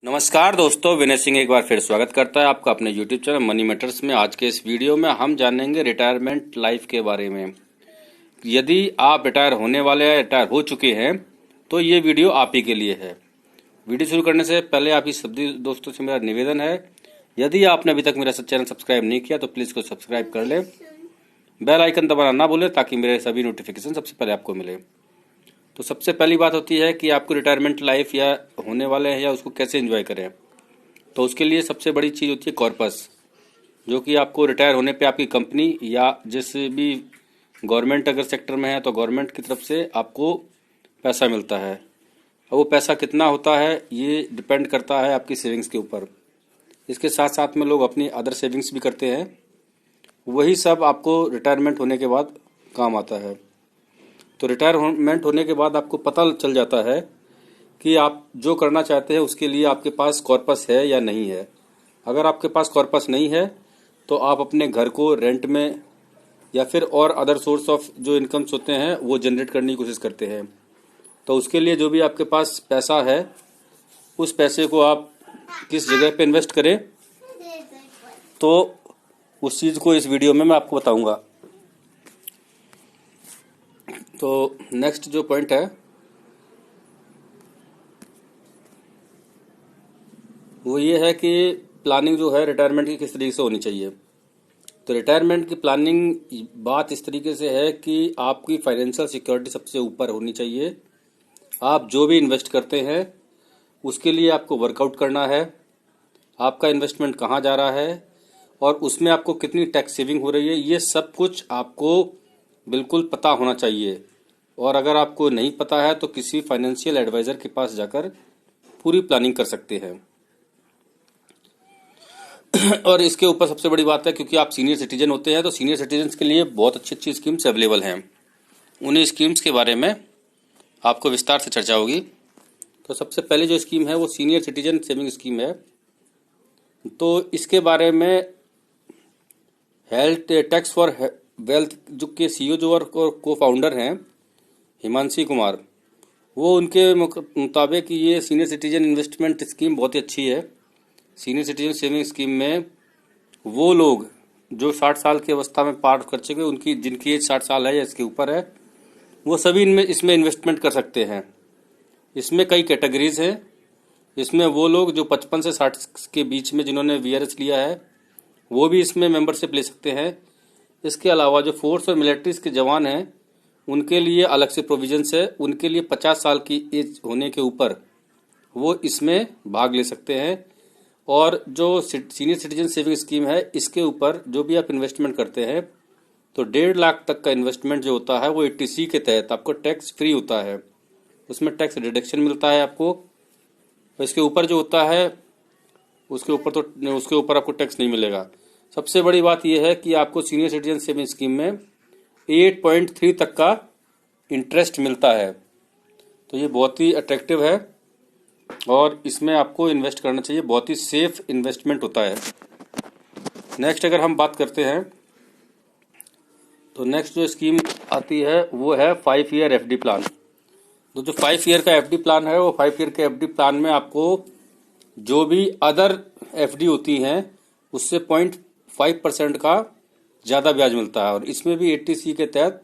नमस्कार दोस्तों, विनय सिंह एक बार फिर स्वागत करता है आपका अपने YouTube चैनल मनी मैटर्स में। आज के इस वीडियो में हम जानेंगे रिटायरमेंट लाइफ के बारे में। यदि आप रिटायर होने वाले हैं, रिटायर हो चुके हैं, तो ये वीडियो आप ही के लिए है। वीडियो शुरू करने से पहले आप ही सभी दोस्तों से मेरा निवेदन है, यदि आपने अभी तक मेरा चैनल सब्सक्राइब नहीं किया तो प्लीज़ को सब्सक्राइब कर लें, बेल आइकन दबाना ना भूलें ताकि मेरे सभी नोटिफिकेशन सबसे पहले आपको मिले। तो सबसे पहली बात होती है कि आपको रिटायरमेंट लाइफ या होने वाले हैं या उसको कैसे एंजॉय करें। तो उसके लिए सबसे बड़ी चीज़ होती है कॉर्पस, जो कि आपको रिटायर होने पे आपकी कंपनी या जिस भी गवर्नमेंट अगर सेक्टर में है तो गवर्नमेंट की तरफ से आपको पैसा मिलता है। अब वो पैसा कितना होता है ये डिपेंड करता है आपकी सेविंग्स के ऊपर। इसके साथ साथ में लोग अपनी अदर सेविंग्स भी करते हैं, वही सब आपको रिटायरमेंट होने के बाद काम आता है। तो रिटायरमेंट होने के बाद आपको पता चल जाता है कि आप जो करना चाहते हैं उसके लिए आपके पास कॉर्पस है या नहीं है। अगर आपके पास कॉर्पस नहीं है तो आप अपने घर को रेंट में या फिर और अदर सोर्स ऑफ जो इनकम्स होते हैं वो जनरेट करने की कोशिश करते हैं। तो उसके लिए जो भी आपके पास पैसा है उस पैसे को आप किस जगह पे इन्वेस्ट करें, तो उस चीज़ को इस वीडियो में मैं आपको बताऊंगा। तो नेक्स्ट जो पॉइंट है वो ये है कि प्लानिंग जो है रिटायरमेंट की किस तरीके से होनी चाहिए। तो रिटायरमेंट की प्लानिंग बात इस तरीके से है कि आपकी फाइनेंशियल सिक्योरिटी सबसे ऊपर होनी चाहिए। आप जो भी इन्वेस्ट करते हैं उसके लिए आपको वर्कआउट करना है, आपका इन्वेस्टमेंट कहाँ जा रहा है और उसमें आपको कितनी टैक्स सेविंग हो रही है, ये सब कुछ आपको बिल्कुल पता होना चाहिए। और अगर आपको नहीं पता है तो किसी फाइनेंशियल एडवाइज़र के पास जाकर पूरी प्लानिंग कर सकते हैं। और इसके ऊपर सबसे बड़ी बात है, क्योंकि आप सीनियर सिटीजन होते हैं तो सीनियर सिटीजन्स के लिए बहुत अच्छी अच्छी स्कीम्स अवेलेबल हैं। उन्हीं स्कीम्स के बारे में आपको विस्तार से चर्चा होगी। तो सबसे पहले जो स्कीम है वो सीनियर सिटीजन सेविंग स्कीम है। तो इसके बारे में हेल्थ टैक्स फॉर वेल्थ जो के सीईओ जो और को फाउंडर हैं हिमांशी कुमार, वो उनके मुताबिक ये सीनियर सिटीजन इन्वेस्टमेंट स्कीम बहुत ही अच्छी है। सीनियर सिटीजन सेविंग स्कीम में वो लोग जो 60 साल की अवस्था में पार कर चुके, उनकी जिनकी एज 60 साल है या इसके ऊपर है, वो सभी इसमें इन्वेस्टमेंट कर सकते हैं। इसमें कई कैटेगरीज हैं। इसमें वो लोग जो 55 से 60 के बीच में जिन्होंने वीआरएस लिया है वो भी इसमें मेंबरशिप ले सकते हैं। इसके अलावा जो फोर्स और मिलिट्रीज के जवान हैं उनके लिए अलग से प्रोविजंस है। उनके लिए 50 साल की एज होने के ऊपर वो इसमें भाग ले सकते हैं। और जो सीनियर सिटीजन सेविंग स्कीम है इसके ऊपर जो भी आप इन्वेस्टमेंट करते हैं तो 1.5 लाख तक का इन्वेस्टमेंट जो होता है वो 80C के तहत आपको टैक्स फ्री होता है, उसमें टैक्स डिडक्शन मिलता है आपको। तो इसके ऊपर जो होता है उसके ऊपर आपको टैक्स नहीं मिलेगा। सबसे बड़ी बात यह है कि आपको सीनियर सिटीजन सेविंग स्कीम में 8.3 तक का इंटरेस्ट मिलता है। तो ये बहुत ही अट्रैक्टिव है और इसमें आपको इन्वेस्ट करना चाहिए, बहुत ही सेफ इन्वेस्टमेंट होता है। नेक्स्ट अगर हम बात करते हैं तो नेक्स्ट जो स्कीम आती है वो है 5 ईयर एफडी प्लान। तो जो 5 ईयर का एफडी प्लान है वो 5 ईयर के एफडी प्लान में आपको जो भी अदर एफडी होती हैं उससे 0.5% का ज़्यादा ब्याज मिलता है। और इसमें भी 80C के तहत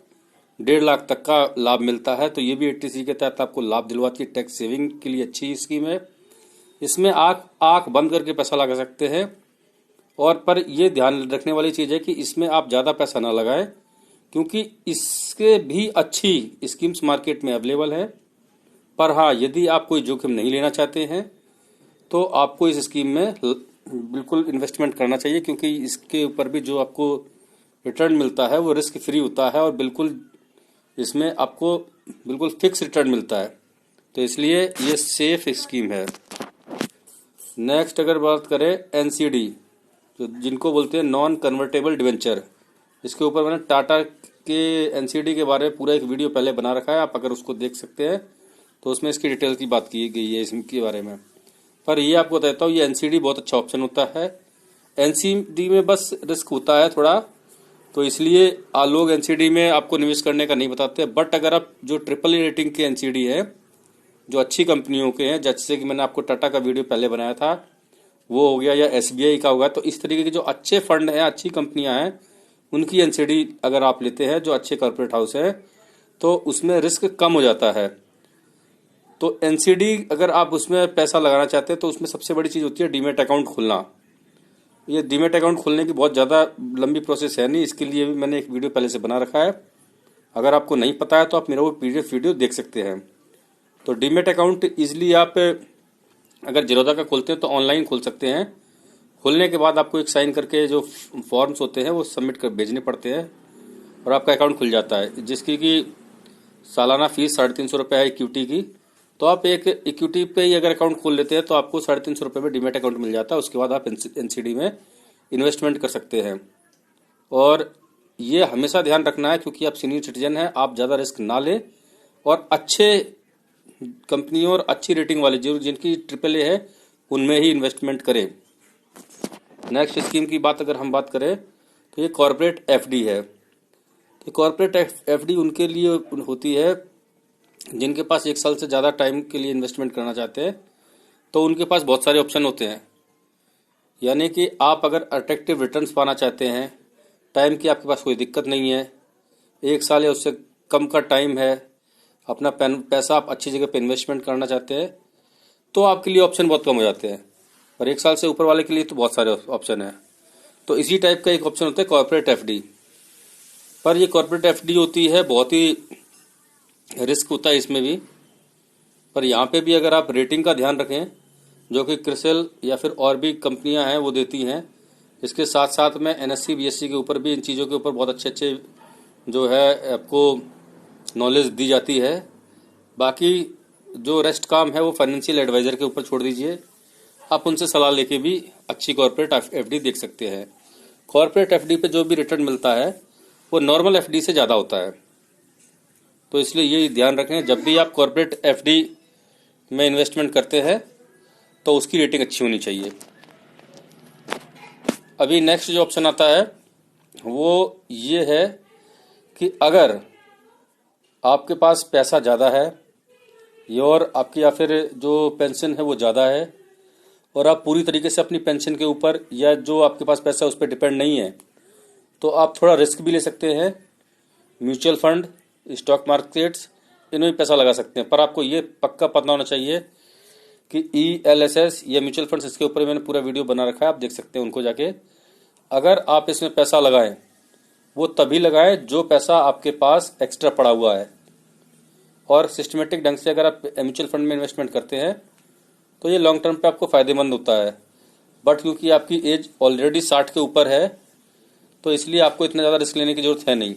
1.5 लाख तक का लाभ मिलता है। तो ये भी 80C के तहत आपको लाभ दिलवाती है। टैक्स सेविंग के लिए अच्छी स्कीम है। इसमें आँख बंद करके पैसा लगा सकते हैं। और पर ये ध्यान रखने वाली चीज़ है कि इसमें आप ज़्यादा पैसा ना लगाएं, क्योंकि इसके भी अच्छी स्कीम्स मार्केट में अवेलेबल है। पर हाँ, यदि आप कोई जोखिम नहीं लेना चाहते हैं तो आपको इस स्कीम में बिल्कुल इन्वेस्टमेंट करना चाहिए, क्योंकि इसके ऊपर भी जो आपको रिटर्न मिलता है वो रिस्क फ्री होता है और बिल्कुल इसमें आपको बिल्कुल फिक्स रिटर्न मिलता है। तो इसलिए ये सेफ स्कीम है। नेक्स्ट अगर बात करें एनसीडी, जो जिनको बोलते हैं नॉन कन्वर्टेबल डिवेंचर, इसके ऊपर मैंने टाटा के एनसीडी के बारे में पूरा एक वीडियो पहले बना रखा है, आप अगर उसको देख सकते हैं तो उसमें इसकी डिटेल की बात की गई है इसके बारे में। पर ये आपको बताता हूँ ये एनसीडी बहुत अच्छा ऑप्शन होता है। एनसीडी में बस रिस्क होता है थोड़ा, तो इसलिए लोग एनसीडी में आपको निवेश करने का नहीं बताते। बट अगर आप जो ट्रिपल रेटिंग की एनसीडी है जो अच्छी कंपनियों के हैं, जैसे कि मैंने आपको टाटा का वीडियो पहले बनाया था वो हो गया, या एसबीआई का होगा, तो इस तरीके के जो अच्छे फंड हैं, अच्छी कंपनियां हैं, उनकी एनसीडी अगर आप लेते हैं, जो अच्छे कॉर्पोरेट हाउस हैं, तो उसमें रिस्क कम हो जाता है। तो एनसीडी अगर आप उसमें पैसा लगाना चाहते हैं तो उसमें सबसे बड़ी चीज़ होती है डीमेट अकाउंट खोलना। ये डीमेट अकाउंट खोलने की बहुत ज़्यादा लंबी प्रोसेस है नहीं, इसके लिए भी मैंने एक वीडियो पहले से बना रखा है। अगर आपको नहीं पता है तो आप मेरा वो पीडीएफ वीडियो देख सकते हैं। तो डीमेट अकाउंट इजीली आप अगर जिरोधा का खोलते हैं तो ऑनलाइन खोल सकते हैं। खोलने के बाद आपको एक साइन करके जो फॉर्म्स होते हैं वो सबमिट कर भेजने पड़ते हैं और आपका अकाउंट खुल जाता है, जिसकी कि सालाना फीस 350 रुपये है इक्विटी की। तो आप एक इक्विटी पे ही अगर अकाउंट खोल लेते हैं तो आपको 350 रुपये में डीमेट अकाउंट मिल जाता है। उसके बाद आप एनसीडी में इन्वेस्टमेंट कर सकते हैं। और ये हमेशा ध्यान रखना है, क्योंकि आप सीनियर सिटीजन हैं, आप ज़्यादा रिस्क ना लें और अच्छे कंपनियों और अच्छी रेटिंग वाले जो जिनकी AAA है उनमें ही इन्वेस्टमेंट करें। नेक्स्ट स्कीम की बात अगर हम बात करें तो ये कॉर्पोरेट एफडी है। तो कॉर्पोरेट एफडी उनके लिए होती है जिनके पास 1 साल से ज़्यादा टाइम के लिए इन्वेस्टमेंट करना चाहते हैं। तो उनके पास बहुत सारे ऑप्शन होते हैं, यानी कि आप अगर अट्रैक्टिव रिटर्न्स पाना चाहते हैं, टाइम की आपके पास कोई दिक्कत नहीं है, 1 साल या उससे कम का टाइम है, अपना पैसा आप अच्छी जगह पे इन्वेस्टमेंट करना चाहते हैं, तो आपके लिए ऑप्शन बहुत कम हो जाते हैं। और 1 साल से ऊपर वाले के लिए तो बहुत सारे ऑप्शन हैं। तो इसी टाइप का एक ऑप्शन होता है कॉर्पोरेट एफडी। पर ये कॉर्पोरेट एफडी होती है, बहुत ही रिस्क होता है इसमें भी। पर यहाँ पे भी अगर आप रेटिंग का ध्यान रखें, जो कि क्रिसिल या फिर और भी कंपनियां हैं वो देती हैं, इसके साथ साथ में एनएससी बीएससी के ऊपर भी इन चीज़ों के ऊपर बहुत अच्छे अच्छे जो है आपको नॉलेज दी जाती है। बाकी जो रेस्ट काम है वो फाइनेंशियल एडवाइज़र के ऊपर छोड़ दीजिए, आप उनसे सलाह लेके भी अच्छी कॉर्पोरेट एफडी देख सकते हैं। कॉर्पोरेट एफडी पे जो भी रिटर्न मिलता है वो नॉर्मल एफडी से ज़्यादा होता है। तो इसलिए ये ध्यान रखें, जब भी आप कॉर्पोरेट एफडी में इन्वेस्टमेंट करते हैं तो उसकी रेटिंग अच्छी होनी चाहिए। अभी नेक्स्ट जो ऑप्शन आता है वो ये है कि अगर आपके पास पैसा ज़्यादा है और आपकी या फिर जो पेंशन है वो ज़्यादा है और आप पूरी तरीके से अपनी पेंशन के ऊपर या जो आपके पास पैसा है उस पर डिपेंड नहीं है, तो आप थोड़ा रिस्क भी ले सकते हैं। म्यूचुअल फंड, स्टॉक मार्केट्स, इनमें भी पैसा लगा सकते हैं। पर आपको ये पक्का पता होना चाहिए कि ELSS या म्यूचुअल फंड्स, इसके ऊपर मैंने पूरा वीडियो बना रखा है, आप देख सकते हैं उनको जाके। अगर आप इसमें पैसा लगाएं वो तभी लगाएं जो पैसा आपके पास एक्स्ट्रा पड़ा हुआ है। और सिस्टमेटिक ढंग से अगर आप म्यूचुअल फंड में इन्वेस्टमेंट करते हैं तो ये लॉन्ग टर्म पे आपको फ़ायदेमंद होता है। बट क्योंकि आपकी एज ऑलरेडी 60 के ऊपर है तो इसलिए आपको इतना ज़्यादा रिस्क लेने की ज़रूरत है नहीं।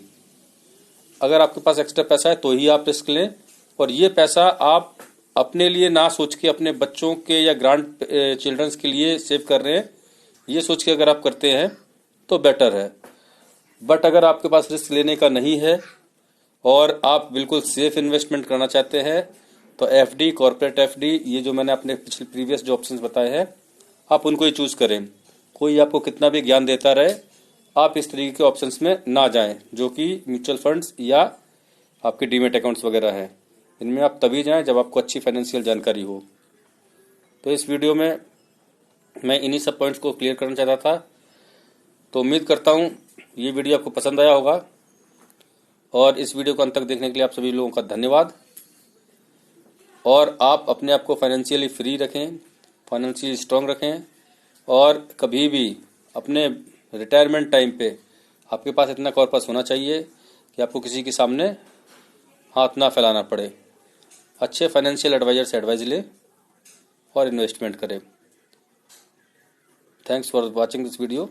अगर आपके पास एक्स्ट्रा पैसा है तो ही आप रिस्क लें, और ये पैसा आप अपने लिए ना सोच के अपने बच्चों के या ग्रांड चिल्ड्रंस के लिए सेव कर रहे हैं, ये सोच के अगर आप करते हैं तो बेटर है। बट अगर आपके पास रिस्क लेने का नहीं है और आप बिल्कुल सेफ इन्वेस्टमेंट करना चाहते हैं तो एफडी, कॉर्पोरेट एफडी, ये जो मैंने अपने पिछले प्रीवियस जो ऑप्शंस बताए हैं आप उनको ही चूज़ करें। कोई आपको कितना भी ज्ञान देता रहे, आप इस तरीके के ऑप्शंस में ना जाएं जो कि म्यूचुअल फंड्स या आपके डीमेट अकाउंट्स वगैरह हैं। इनमें आप तभी जाएं जब आपको अच्छी फाइनेंशियल जानकारी हो। तो इस वीडियो में मैं इन्हीं सब पॉइंट्स को क्लियर करना चाहता था। तो उम्मीद करता हूँ ये वीडियो आपको पसंद आया होगा, और इस वीडियो को अंत तक देखने के लिए आप सभी लोगों का धन्यवाद। और आप अपने आप को फाइनेंशियली फ्री रखें, फाइनेंशियली स्ट्रांग रखें, और कभी भी अपने रिटायरमेंट टाइम पे आपके पास इतना कॉर्पस होना चाहिए कि आपको किसी के सामने हाथ ना फैलाना पड़े। अच्छे फाइनेंशियल एडवाइजर से एडवाइस लें और इन्वेस्टमेंट करें। Thanks for watching this video.